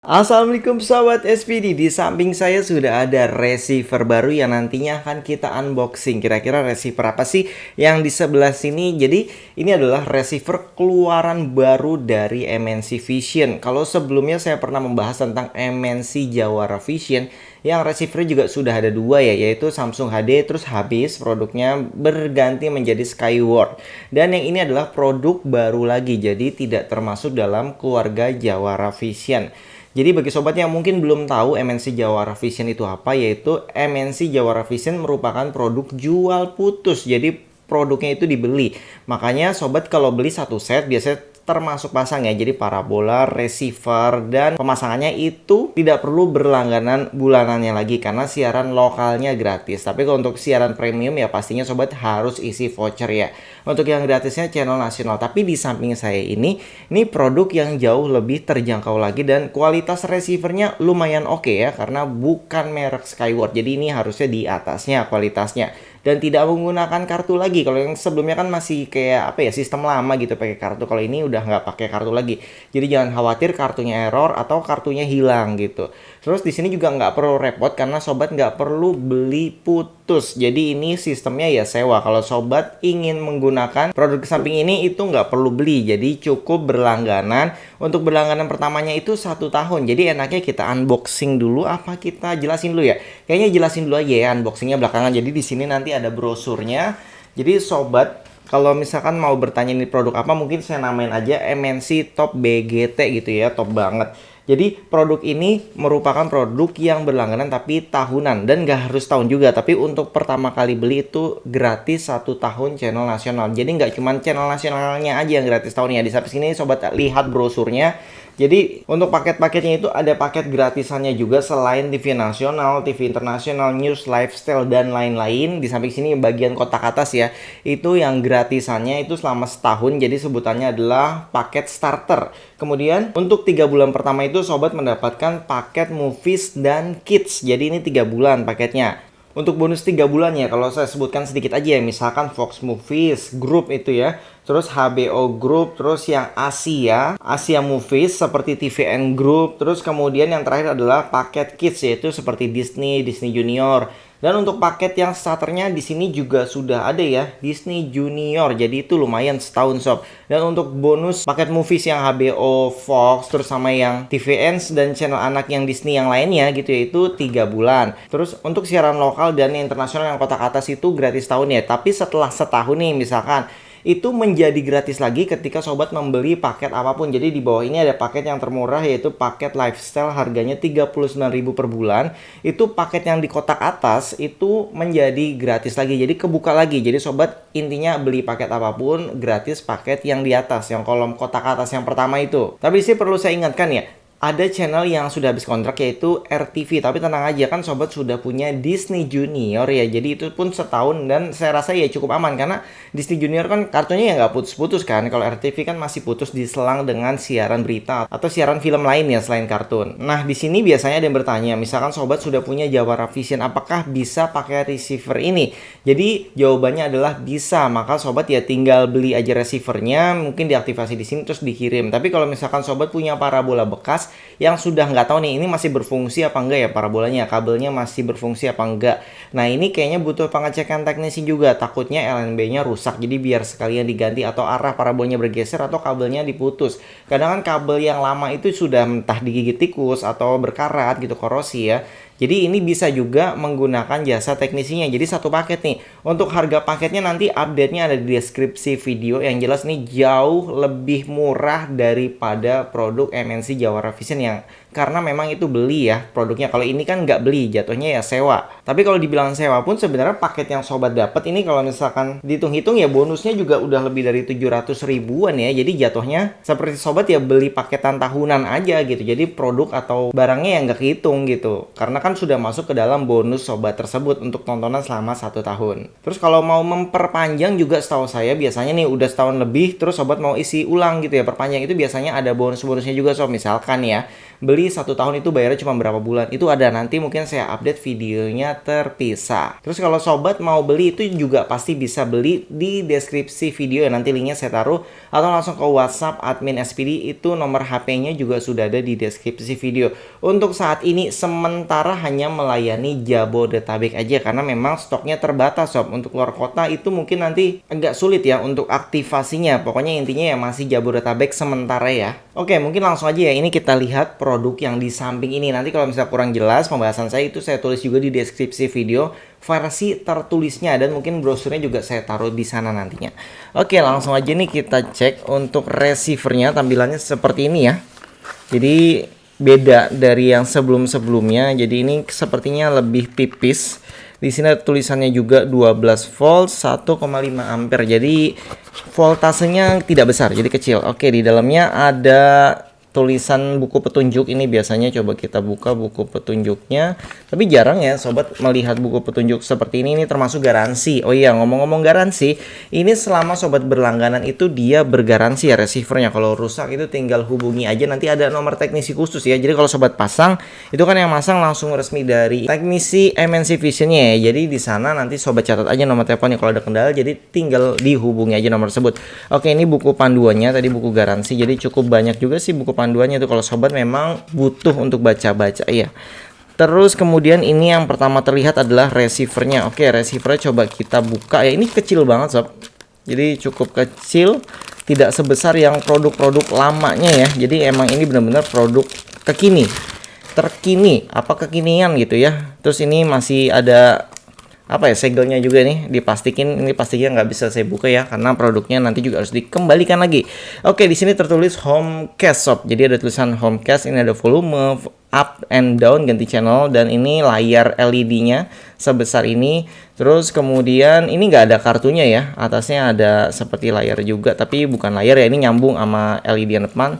Assalamualaikum sahabat SPD. Di samping saya sudah ada receiver baru yang nantinya akan kita unboxing. Kira-kira receiver apa sih yang di sebelah sini? Jadi ini adalah receiver keluaran baru dari MNC Vision. Kalau sebelumnya saya pernah membahas tentang MNC Jawara Vision, yang receiver juga sudah ada dua ya, yaitu Samsung HD, terus habis produknya berganti menjadi Skyward. Dan yang ini adalah produk baru lagi, jadi tidak termasuk dalam keluarga Jawara Vision. Jadi bagi sobat yang mungkin belum tahu MNC Jawara Vision itu apa, yaitu MNC Jawara Vision merupakan produk jual putus. Jadi produknya itu dibeli. Makanya sobat kalau beli satu set biasanya termasuk pasang ya, jadi parabola, receiver, dan pemasangannya itu tidak perlu berlangganan bulanannya lagi karena siaran lokalnya gratis. Tapi kalau untuk siaran premium ya pastinya sobat harus isi voucher ya. Untuk yang gratisnya channel nasional. Tapi di samping saya ini produk yang jauh lebih terjangkau lagi dan kualitas receivernya lumayan oke ya, karena bukan merek Skyward. Jadi ini harusnya di atasnya kualitasnya. Dan tidak menggunakan kartu lagi. Kalau yang sebelumnya kan masih kayak apa ya, sistem lama gitu pakai kartu. Kalau ini udah nggak pakai kartu lagi. Jadi jangan khawatir kartunya error atau kartunya hilang gitu. Terus di sini juga nggak perlu repot karena sobat nggak perlu beli putus. Jadi ini sistemnya ya sewa. Kalau sobat ingin menggunakan produk samping ini itu nggak perlu beli. Jadi cukup berlangganan. Untuk berlangganan pertamanya itu 1 tahun. Jadi enaknya kita unboxing dulu apa kita jelasin dulu ya. Kayaknya jelasin dulu aja ya unboxingnya belakangan. Jadi di sini nanti ada brosurnya. Jadi sobat kalau misalkan mau bertanya ini produk apa, mungkin saya namain aja MNC Top BGT gitu ya, top banget. Jadi produk ini merupakan produk yang berlangganan tapi tahunan, dan gak harus tahun juga. Tapi untuk pertama kali beli itu gratis 1 tahun channel nasional. Jadi nggak cuma channel nasionalnya aja yang gratis tahunnya. Di samping sini sobat lihat brosurnya. Jadi untuk paket-paketnya itu ada paket gratisannya juga selain TV nasional, TV internasional, news, lifestyle, dan lain-lain. Di samping sini bagian kotak atas ya, itu yang gratisannya itu selama setahun. Jadi sebutannya adalah paket starter. Kemudian untuk 3 bulan pertama itu sobat mendapatkan paket movies dan kids. Jadi ini 3 bulan paketnya. Untuk bonus 3 bulannya, kalau saya sebutkan sedikit aja ya, misalkan Fox Movies Group itu ya, terus HBO Group, terus yang Asia Movies seperti TVN Group, terus kemudian yang terakhir adalah paket kids yaitu seperti Disney, Disney Junior. Dan untuk paket yang starternya di sini juga sudah ada ya, Disney Junior. Jadi itu lumayan setahun sob. Dan untuk bonus paket movies yang HBO, Fox, terus sama yang TVN dan channel anak yang Disney yang lainnya gitu ya, itu 3 bulan. Terus untuk siaran lokal dan internasional yang kotak atas itu gratis tahun ya. Tapi setelah setahun nih misalkan, itu menjadi gratis lagi ketika sobat membeli paket apapun. Jadi di bawah ini ada paket yang termurah yaitu paket lifestyle, harganya 39.000 per bulan. Itu paket yang di kotak atas itu menjadi gratis lagi. Jadi kebuka lagi. Jadi sobat intinya beli paket apapun gratis paket yang di atas, yang kolom kotak atas yang pertama itu. Tapi sih perlu saya ingatkan ya, ada channel yang sudah habis kontrak yaitu RTV. Tapi tenang aja kan sobat sudah punya Disney Junior ya. Jadi itu pun setahun dan saya rasa ya cukup aman. Karena Disney Junior kan kartunya ya nggak putus-putus kan. Kalau RTV kan masih putus diselang dengan siaran berita atau siaran film lain ya selain kartun. Nah di sini biasanya ada yang bertanya, misalkan sobat sudah punya Jawara Vision, apakah bisa pakai receiver ini? Jadi jawabannya adalah bisa. Maka sobat ya tinggal beli aja receivernya, mungkin diaktifasi di sini terus dikirim. Tapi kalau misalkan sobat punya parabola bekas yang sudah nggak tahu nih ini masih berfungsi apa enggak ya parabolanya, kabelnya masih berfungsi apa enggak. Nah ini kayaknya butuh pengecekan teknisi juga, takutnya LNB-nya rusak. Jadi biar sekalian diganti atau arah parabolanya bergeser atau kabelnya diputus. Kadang kan kabel yang lama itu sudah entah digigit tikus atau berkarat gitu, korosi ya. Jadi ini bisa juga menggunakan jasa teknisinya. Jadi satu paket nih. Untuk harga paketnya nanti update-nya ada di deskripsi video. Yang jelas nih jauh lebih murah daripada produk MNC Jawara Vision yang karena memang itu beli ya produknya. Kalau ini kan nggak beli, jatuhnya ya sewa. Tapi kalau dibilang sewa pun sebenarnya paket yang sobat dapat ini kalau misalkan dihitung-hitung ya bonusnya juga udah lebih dari 700 ribuan ya. Jadi jatuhnya seperti sobat ya beli paketan tahunan aja gitu. Jadi produk atau barangnya yang nggak kehitung gitu. Karena kan kan sudah masuk ke dalam bonus sobat tersebut untuk tontonan selama 1 tahun. Terus kalau mau memperpanjang juga setahu saya biasanya nih udah setahun lebih terus sobat mau isi ulang gitu ya, perpanjang itu biasanya ada bonus-bonusnya juga sob. Misalkan ya beli 1 tahun itu bayarnya cuma berapa bulan, itu ada, nanti mungkin saya update videonya terpisah. Terus kalau sobat mau beli itu juga pasti bisa beli di deskripsi video ya, nanti linknya saya taruh, atau langsung ke WhatsApp admin SPD, itu nomor HP-nya juga sudah ada di deskripsi video. Untuk saat ini sementara hanya melayani Jabodetabek aja karena memang stoknya terbatas sob. Untuk luar kota itu mungkin nanti agak sulit ya untuk aktivasinya. Pokoknya intinya ya masih Jabodetabek sementara ya. Oke, mungkin langsung aja ya, ini kita lihat produk yang di samping ini. Nanti kalau misalnya kurang jelas pembahasan saya itu saya tulis juga di deskripsi video versi tertulisnya, dan mungkin brosurnya juga saya taruh di sana nantinya. Oke, langsung aja nih kita cek untuk receivernya, tampilannya seperti ini ya. Jadi beda dari yang sebelum-sebelumnya. Jadi ini sepertinya lebih tipis. Di sini tulisannya juga 12 volt 1,5 ampere. Jadi voltasenya tidak besar, jadi kecil. Oke, di dalamnya ada tulisan buku petunjuk. Ini biasanya coba kita buka buku petunjuknya, tapi jarang ya sobat melihat buku petunjuk seperti ini termasuk garansi. Oh iya, ngomong-ngomong garansi, ini selama sobat berlangganan itu dia bergaransi ya receivernya. Kalau rusak itu tinggal hubungi aja, nanti ada nomor teknisi khusus ya. Jadi kalau sobat pasang itu kan yang masang langsung resmi dari teknisi MNC Visionnya ya. Jadi di sana nanti sobat catat aja nomor teleponnya kalau ada kendala, jadi tinggal dihubungi aja nomor tersebut. Oke, ini buku panduannya, tadi buku garansi, jadi cukup banyak juga sih buku panduannya itu kalau sobat memang butuh untuk baca-baca ya. Terus kemudian ini yang pertama terlihat adalah receivernya. Oke, receivernya coba kita buka ya. Ini kecil banget sob, jadi cukup kecil, tidak sebesar yang produk-produk lamanya ya. Jadi emang ini benar-benar produk terkini, apa kekinian gitu ya. Terus ini masih ada apa ya, segelnya juga nih diplastikin. Ini pastinya nggak bisa saya buka ya karena produknya nanti juga harus dikembalikan lagi. Oke, di sini tertulis home cast sob. Jadi ada tulisan home cast, ini ada volume up and down, ganti channel, dan ini layar LED-nya sebesar ini. Terus kemudian ini nggak ada kartunya ya, atasnya ada seperti layar juga tapi bukan layar ya, ini nyambung sama LED yang depan.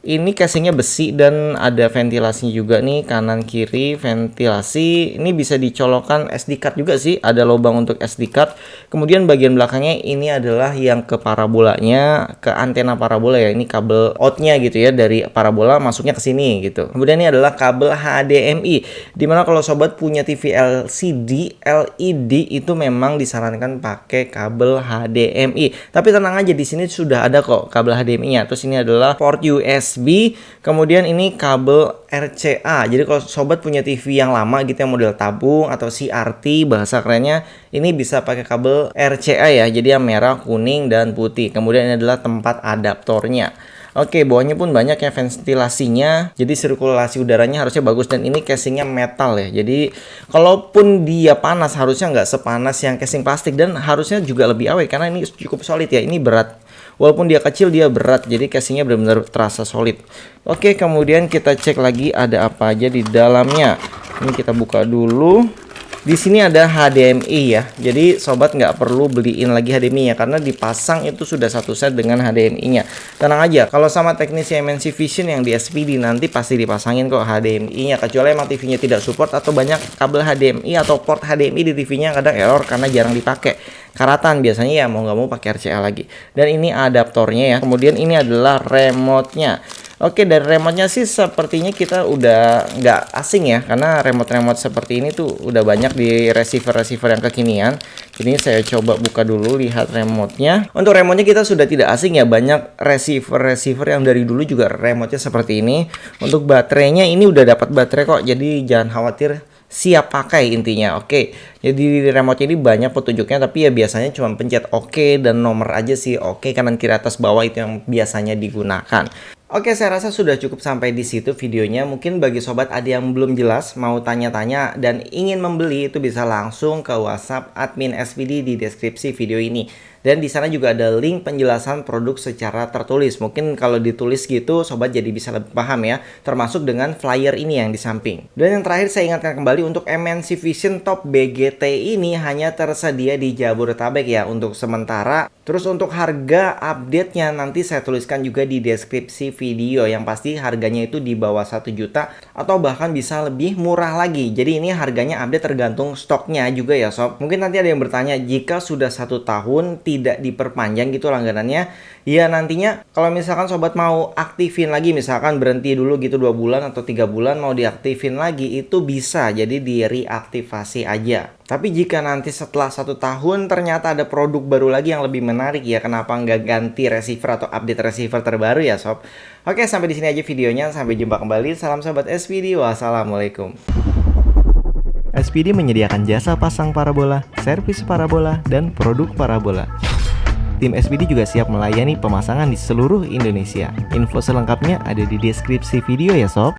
Ini casingnya besi dan ada ventilasinya juga nih, kanan kiri ventilasi. Ini bisa dicolokkan SD card juga sih, ada lubang untuk SD card. Kemudian bagian belakangnya ini adalah yang ke parabolanya, ke antena parabola ya. Ini kabel outnya gitu ya, dari parabola masuknya ke sini gitu. Kemudian ini adalah kabel HDMI, dimana kalau sobat punya TV LCD LED itu memang disarankan pakai kabel HDMI. Tapi tenang aja, di sini sudah ada kok kabel HDMI-nya. Terus ini adalah port USB. Kemudian ini kabel RCA. Jadi kalau sobat punya TV yang lama gitu yang model tabung atau CRT bahasa kerennya, ini bisa pakai kabel RCA ya. Jadi yang merah, kuning, dan putih. Kemudian ini adalah tempat adaptornya. Oke, bawahnya pun banyak ya ventilasinya, jadi sirkulasi udaranya harusnya bagus, dan ini casingnya metal ya. Jadi kalaupun dia panas harusnya nggak sepanas yang casing plastik, dan harusnya juga lebih awet karena ini cukup solid ya. Ini berat, walaupun dia kecil dia berat, jadi casingnya benar-benar terasa solid. Oke, kemudian kita cek lagi ada apa aja di dalamnya. Ini kita buka dulu. Di sini ada HDMI ya, jadi sobat nggak perlu beliin lagi HDMI ya, karena dipasang itu sudah satu set dengan HDMI-nya. Tenang aja, kalau sama teknisi MNC Vision yang di SPD nanti pasti dipasangin kok HDMI-nya, kecuali emang TV-nya tidak support atau banyak kabel HDMI atau port HDMI di TV-nya kadang error karena jarang dipakai. Karatan biasanya ya mau nggak mau pakai RCA lagi. Dan ini adaptornya ya. Kemudian ini adalah remote-nya. Oke, dari remote-nya sih sepertinya kita udah nggak asing ya, karena remote-remote seperti ini tuh udah banyak di receiver-receiver yang kekinian. Ini saya coba buka dulu, lihat remote-nya. Untuk remote-nya kita sudah tidak asing ya, banyak receiver-receiver yang dari dulu juga remote-nya seperti ini. Untuk baterainya ini udah dapat baterai kok, jadi jangan khawatir, siap pakai intinya. Oke, jadi di remote ini banyak petunjuknya, tapi ya biasanya cuma pencet oke dan nomor aja sih. Oke, kanan kiri atas bawah itu yang biasanya digunakan. Oke, saya rasa sudah cukup sampai di situ videonya. Mungkin bagi sobat ada yang belum jelas, mau tanya-tanya dan ingin membeli, itu bisa langsung ke WhatsApp admin SPD di deskripsi video ini. Dan di sana juga ada link penjelasan produk secara tertulis. Mungkin kalau ditulis gitu sobat jadi bisa lebih paham ya, termasuk dengan flyer ini yang di samping. Dan yang terakhir saya ingatkan kembali untuk MNC Vision Top BGT ini hanya tersedia di Jabodetabek ya untuk sementara. Terus untuk harga update-nya nanti saya tuliskan juga di deskripsi video. Yang pasti harganya itu di bawah 1 juta atau bahkan bisa lebih murah lagi. Jadi ini harganya update tergantung stoknya juga ya sob. Mungkin nanti ada yang bertanya, jika sudah 1 tahun tidak diperpanjang gitu langganannya, ya nantinya kalau misalkan sobat mau aktifin lagi, misalkan berhenti dulu gitu 2 bulan atau 3 bulan mau diaktifin lagi, itu bisa jadi di reaktivasi aja. Tapi jika nanti setelah 1 tahun ternyata ada produk baru lagi yang lebih menarik, ya kenapa nggak ganti receiver atau update receiver terbaru ya sob. Oke, sampai di sini aja videonya, sampai jumpa kembali. Salam sobat SPD, wassalamualaikum. SPD menyediakan jasa pasang parabola, servis parabola, dan produk parabola. Tim SPD juga siap melayani pemasangan di seluruh Indonesia. Info selengkapnya ada di deskripsi video ya sob.